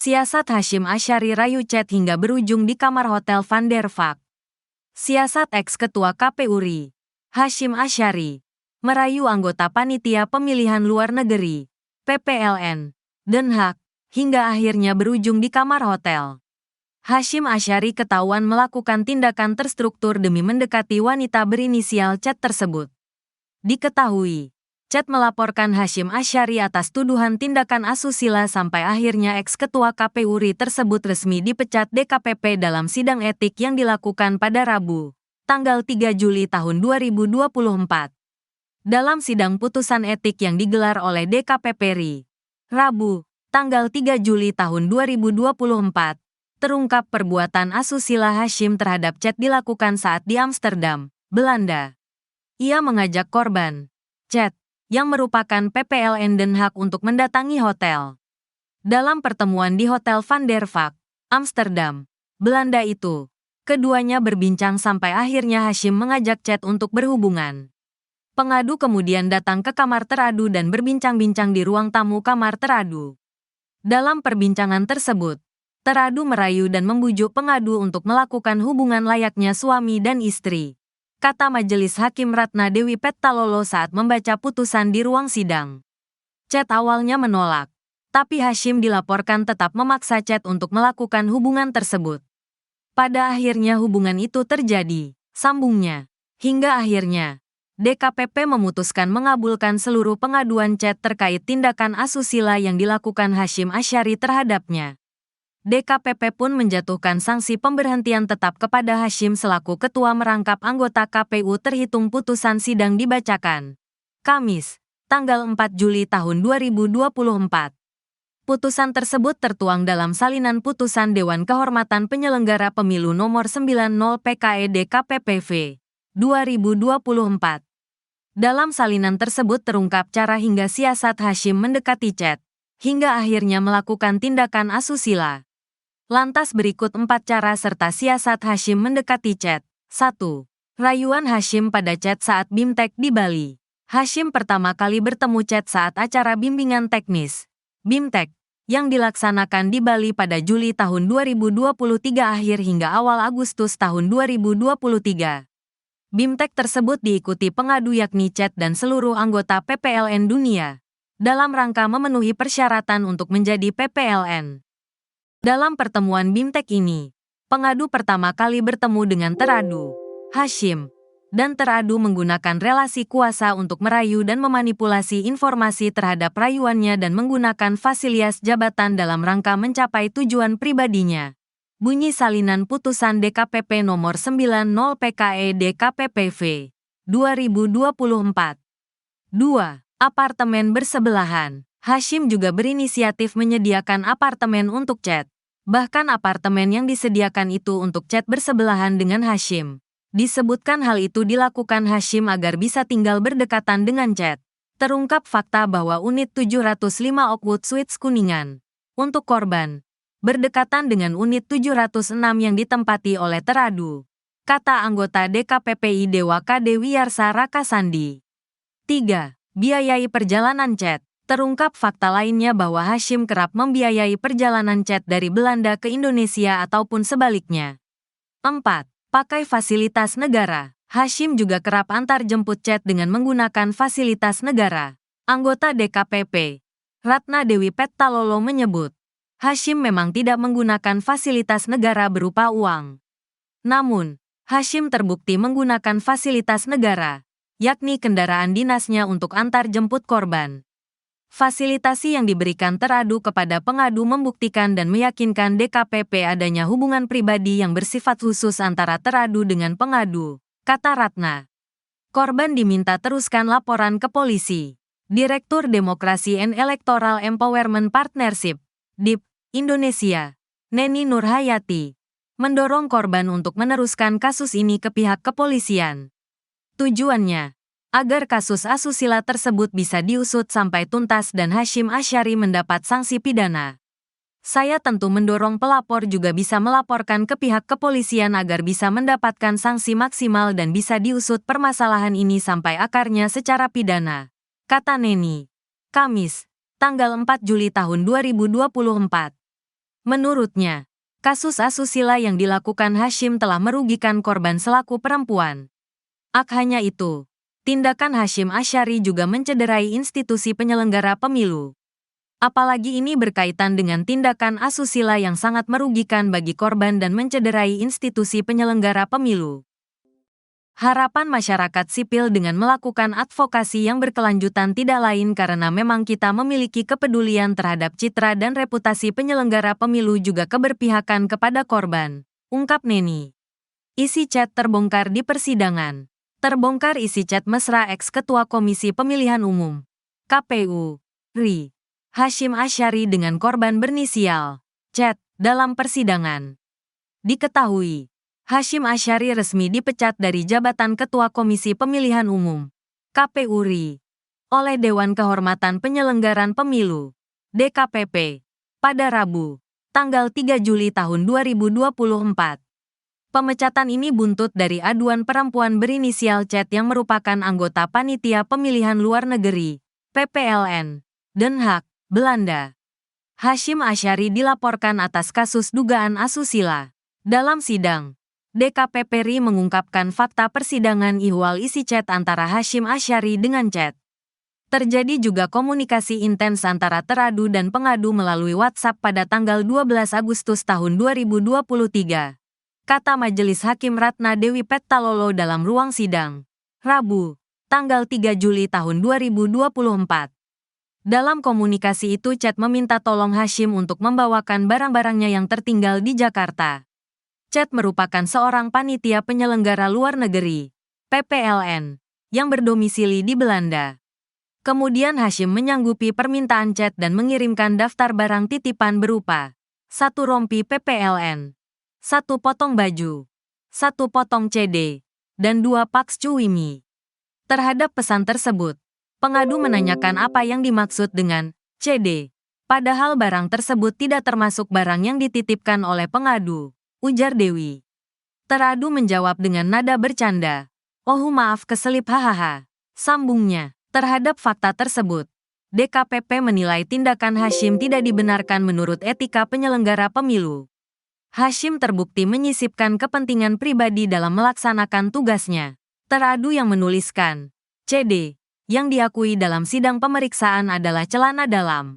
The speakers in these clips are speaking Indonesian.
Siasat Hasyim Asyari rayu chat hingga berujung di kamar hotel Van der Valk. Siasat ex-ketua KPU RI, Hasyim Asyari, merayu anggota Panitia Pemilihan Luar Negeri, PPLN, Den Haag, hingga akhirnya berujung di kamar hotel. Hasyim Asyari ketahuan melakukan tindakan terstruktur demi mendekati wanita berinisial Chat tersebut. Diketahui, Chat melaporkan Hasyim Asyari atas tuduhan tindakan asusila sampai akhirnya ex-ketua KPU RI tersebut resmi dipecat DKPP dalam sidang etik yang dilakukan pada Rabu, tanggal 3 Juli tahun 2024. Dalam sidang putusan etik yang digelar oleh DKPP RI, Rabu, tanggal 3 Juli tahun 2024, terungkap perbuatan asusila Hasyim terhadap Chat dilakukan saat di Amsterdam, Belanda. Ia mengajak korban, Chat, yang merupakan PPLN Den Haag untuk mendatangi hotel. Dalam pertemuan di Hotel Van der Valk, Amsterdam, Belanda itu, keduanya berbincang sampai akhirnya Hasyim mengajak Chat untuk berhubungan. Pengadu kemudian datang ke kamar teradu dan berbincang-bincang di ruang tamu kamar teradu. Dalam perbincangan tersebut, teradu merayu dan membujuk pengadu untuk melakukan hubungan layaknya suami dan istri, kata Majelis Hakim Ratna Dewi Pettalolo saat membaca putusan di ruang sidang. Chat awalnya menolak, tapi Hasyim dilaporkan tetap memaksa Chat untuk melakukan hubungan tersebut. Pada akhirnya hubungan itu terjadi, sambungnya, hingga akhirnya DKPP memutuskan mengabulkan seluruh pengaduan Chat terkait tindakan asusila yang dilakukan Hasyim Asyari terhadapnya. DKPP pun menjatuhkan sanksi pemberhentian tetap kepada Hasyim selaku ketua merangkap anggota KPU terhitung putusan sidang dibacakan Kamis, tanggal 4 Juli tahun 2024. Putusan tersebut tertuang dalam salinan putusan Dewan Kehormatan Penyelenggara Pemilu nomor 90 PKE DKPPV 2024. Dalam salinan tersebut terungkap cara hingga siasat Hasyim mendekati Chat, hingga akhirnya melakukan tindakan asusila. Lantas berikut 4 cara serta siasat Hasyim mendekati Chat. 1. Rayuan Hasyim pada Chat saat BIMTEK di Bali. Hasyim pertama kali bertemu Chat saat acara bimbingan teknis, BIMTEK, yang dilaksanakan di Bali pada Juli tahun 2023 akhir hingga awal Agustus tahun 2023. BIMTEK tersebut diikuti pengadu yakni Chat dan seluruh anggota PPLN dunia, dalam rangka memenuhi persyaratan untuk menjadi PPLN. Dalam pertemuan BIMTEK ini, pengadu pertama kali bertemu dengan teradu, Hasyim, dan teradu menggunakan relasi kuasa untuk merayu dan memanipulasi informasi terhadap rayuannya dan menggunakan fasilitas jabatan dalam rangka mencapai tujuan pribadinya. Bunyi salinan putusan DKPP nomor 90 PKE DKPPV 2024. 2. Apartemen bersebelahan. Hasyim juga berinisiatif menyediakan apartemen untuk Chat. Bahkan apartemen yang disediakan itu untuk Chat bersebelahan dengan Hasyim. Disebutkan hal itu dilakukan Hasyim agar bisa tinggal berdekatan dengan Chat. Terungkap fakta bahwa unit 705 Oakwood Suites Kuningan, untuk korban, berdekatan dengan unit 706 yang ditempati oleh teradu, kata anggota DKPPI Dewa KD Wiyarsa Rakasandi. 3. Biayai perjalanan Chat. Terungkap fakta lainnya bahwa Hasyim kerap membiayai perjalanan Chat dari Belanda ke Indonesia ataupun sebaliknya. 4. Pakai fasilitas negara. Hasyim juga kerap antar jemput Chat dengan menggunakan fasilitas negara. Anggota DKPP, Ratna Dewi Pettalolo menyebut, Hasyim memang tidak menggunakan fasilitas negara berupa uang. Namun, Hasyim terbukti menggunakan fasilitas negara, yakni kendaraan dinasnya untuk antar jemput korban. Fasilitasi yang diberikan teradu kepada pengadu membuktikan dan meyakinkan DKPP adanya hubungan pribadi yang bersifat khusus antara teradu dengan pengadu, kata Ratna. Korban diminta teruskan laporan ke polisi. Direktur Demokrasi and Electoral Empowerment Partnership, DIP, Indonesia, Neni Nurhayati, mendorong korban untuk meneruskan kasus ini ke pihak kepolisian. Tujuannya, agar kasus asusila tersebut bisa diusut sampai tuntas dan Hasyim Asyari mendapat sanksi pidana. Saya tentu mendorong pelapor juga bisa melaporkan ke pihak kepolisian agar bisa mendapatkan sanksi maksimal dan bisa diusut permasalahan ini sampai akarnya secara pidana, kata Neni. Kamis, tanggal 4 Juli tahun 2024. Menurutnya, kasus asusila yang dilakukan Hashim telah merugikan korban selaku perempuan. Ak hanya itu, tindakan Hashim Asyari juga mencederai institusi penyelenggara pemilu. Apalagi ini berkaitan dengan tindakan asusila yang sangat merugikan bagi korban dan mencederai institusi penyelenggara pemilu. Harapan masyarakat sipil dengan melakukan advokasi yang berkelanjutan tidak lain karena memang kita memiliki kepedulian terhadap citra dan reputasi penyelenggara pemilu juga keberpihakan kepada korban, ungkap Neni. Isi chat terbongkar di persidangan. Terbongkar isi chat mesra ex-ketua Komisi Pemilihan Umum KPU, RI, Hashim Asyari dengan korban berinisial chat dalam persidangan. Diketahui, Hashim Asyari resmi dipecat dari jabatan Ketua Komisi Pemilihan Umum KPU RI oleh Dewan Kehormatan Penyelenggaraan Pemilu DKPP pada Rabu, tanggal 3 Juli tahun 2024. Pemecatan ini buntut dari aduan perempuan berinisial chat yang merupakan anggota Panitia Pemilihan Luar Negeri PPLN, Den Haag, Belanda. Hashim Asyari dilaporkan atas kasus dugaan asusila. Dalam sidang, DKPP RI mengungkapkan fakta persidangan ihwal isi chat antara Hashim Asyari dengan chat. Terjadi juga komunikasi intens antara teradu dan pengadu melalui WhatsApp pada tanggal 12 Agustus tahun 2023. Kata Majelis Hakim Ratna Dewi Pettalolo dalam ruang sidang, Rabu, tanggal 3 Juli tahun 2024. Dalam komunikasi itu chat meminta tolong Hashim untuk membawakan barang-barangnya yang tertinggal di Jakarta. Chat merupakan seorang panitia penyelenggara luar negeri, PPLN, yang berdomisili di Belanda. Kemudian Hashim menyanggupi permintaan chat dan mengirimkan daftar barang titipan berupa 1 rompi PPLN, 1 potong baju, 1 potong CD, dan 2 paks cuimi. Terhadap pesan tersebut, pengadu menanyakan apa yang dimaksud dengan CD, padahal barang tersebut tidak termasuk barang yang dititipkan oleh pengadu, ujar Dewi. Teradu menjawab dengan nada bercanda. "Oh maaf keselip hahaha," sambungnya. Terhadap fakta tersebut, DKPP menilai tindakan Hashim tidak dibenarkan menurut etika penyelenggara pemilu. Hashim terbukti menyisipkan kepentingan pribadi dalam melaksanakan tugasnya. Teradu yang menuliskan CD yang diakui dalam sidang pemeriksaan adalah celana dalam.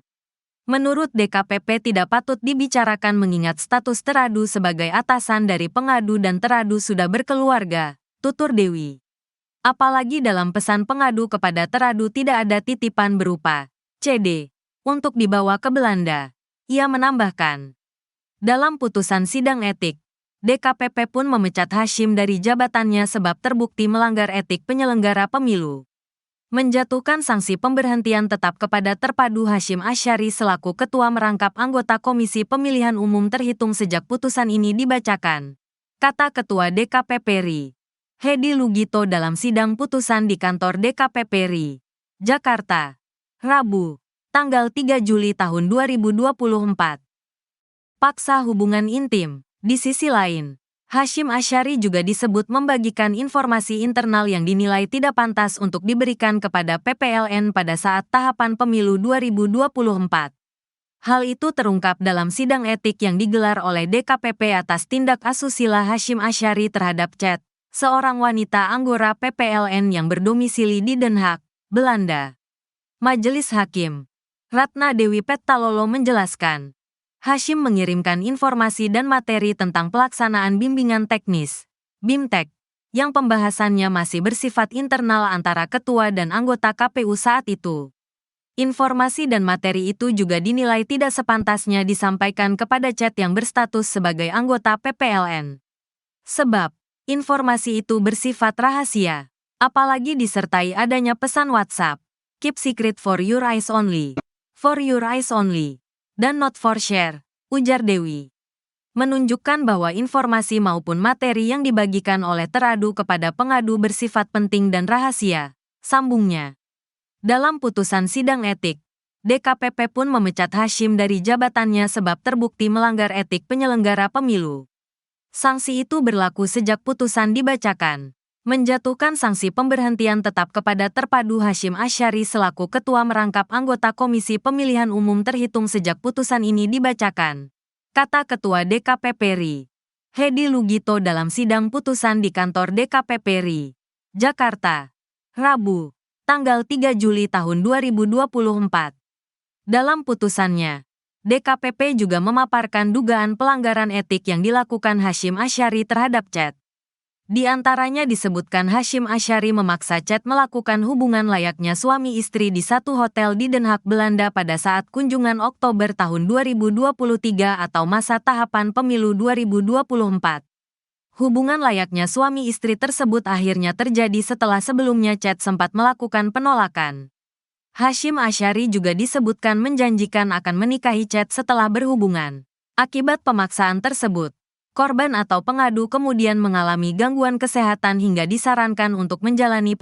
Menurut DKPP tidak patut dibicarakan mengingat status teradu sebagai atasan dari pengadu dan teradu sudah berkeluarga, tutur Dewi. Apalagi dalam pesan pengadu kepada teradu tidak ada titipan berupa CD untuk dibawa ke Belanda. Ia menambahkan, dalam putusan sidang etik, DKPP pun memecat Hashim dari jabatannya sebab terbukti melanggar etik penyelenggara pemilu. Menjatuhkan sanksi pemberhentian tetap kepada terpadu Hashim Asyari selaku ketua merangkap anggota Komisi Pemilihan Umum terhitung sejak putusan ini dibacakan, kata Ketua DKPP RI, Hedi Lugito dalam sidang putusan di kantor DKPP RI, Jakarta, Rabu, tanggal 3 Juli tahun 2024. Paksa hubungan intim. Di sisi lain, Hashim Asyari juga disebut membagikan informasi internal yang dinilai tidak pantas untuk diberikan kepada PPLN pada saat tahapan pemilu 2024. Hal itu terungkap dalam sidang etik yang digelar oleh DKPP atas tindak asusila Hashim Asyari terhadap chat, seorang wanita anggota PPLN yang berdomisili di Den Haag, Belanda. Majelis Hakim Ratna Dewi Pettalolo menjelaskan, Hashim mengirimkan informasi dan materi tentang pelaksanaan bimbingan teknis, BIMTEK, yang pembahasannya masih bersifat internal antara ketua dan anggota KPU saat itu. Informasi dan materi itu juga dinilai tidak sepantasnya disampaikan kepada chat yang berstatus sebagai anggota PPLN. Sebab, informasi itu bersifat rahasia, apalagi disertai adanya pesan WhatsApp, "Keep secret for your eyes only, for your eyes only, dan not for share," ujar Dewi. Menunjukkan bahwa informasi maupun materi yang dibagikan oleh teradu kepada pengadu bersifat penting dan rahasia, sambungnya. Dalam putusan sidang etik, DKPP pun memecat Hashim dari jabatannya sebab terbukti melanggar etik penyelenggara pemilu. Sanksi itu berlaku sejak putusan dibacakan, menjatuhkan sanksi pemberhentian tetap kepada terpadu Hashim Asyari selaku ketua merangkap anggota Komisi Pemilihan Umum terhitung sejak putusan ini dibacakan. kata Ketua DKPP RI, Hedi Lugito dalam sidang putusan di kantor DKPP RI, Jakarta, Rabu, tanggal 3 Juli tahun 2024. Dalam putusannya, DKPP juga memaparkan dugaan pelanggaran etik yang dilakukan Hasyim Asyari terhadap Chat. Di antaranya disebutkan Hasyim Asyari memaksa Chat melakukan hubungan layaknya suami istri di satu hotel di Den Haag, Belanda pada saat kunjungan Oktober tahun 2023 atau masa tahapan pemilu 2024. Hubungan layaknya suami istri tersebut akhirnya terjadi setelah sebelumnya Chat sempat melakukan penolakan. Hasyim Asyari juga disebutkan menjanjikan akan menikahi Chat setelah berhubungan. Akibat pemaksaan tersebut, korban atau pengadu kemudian mengalami gangguan kesehatan hingga disarankan untuk menjalani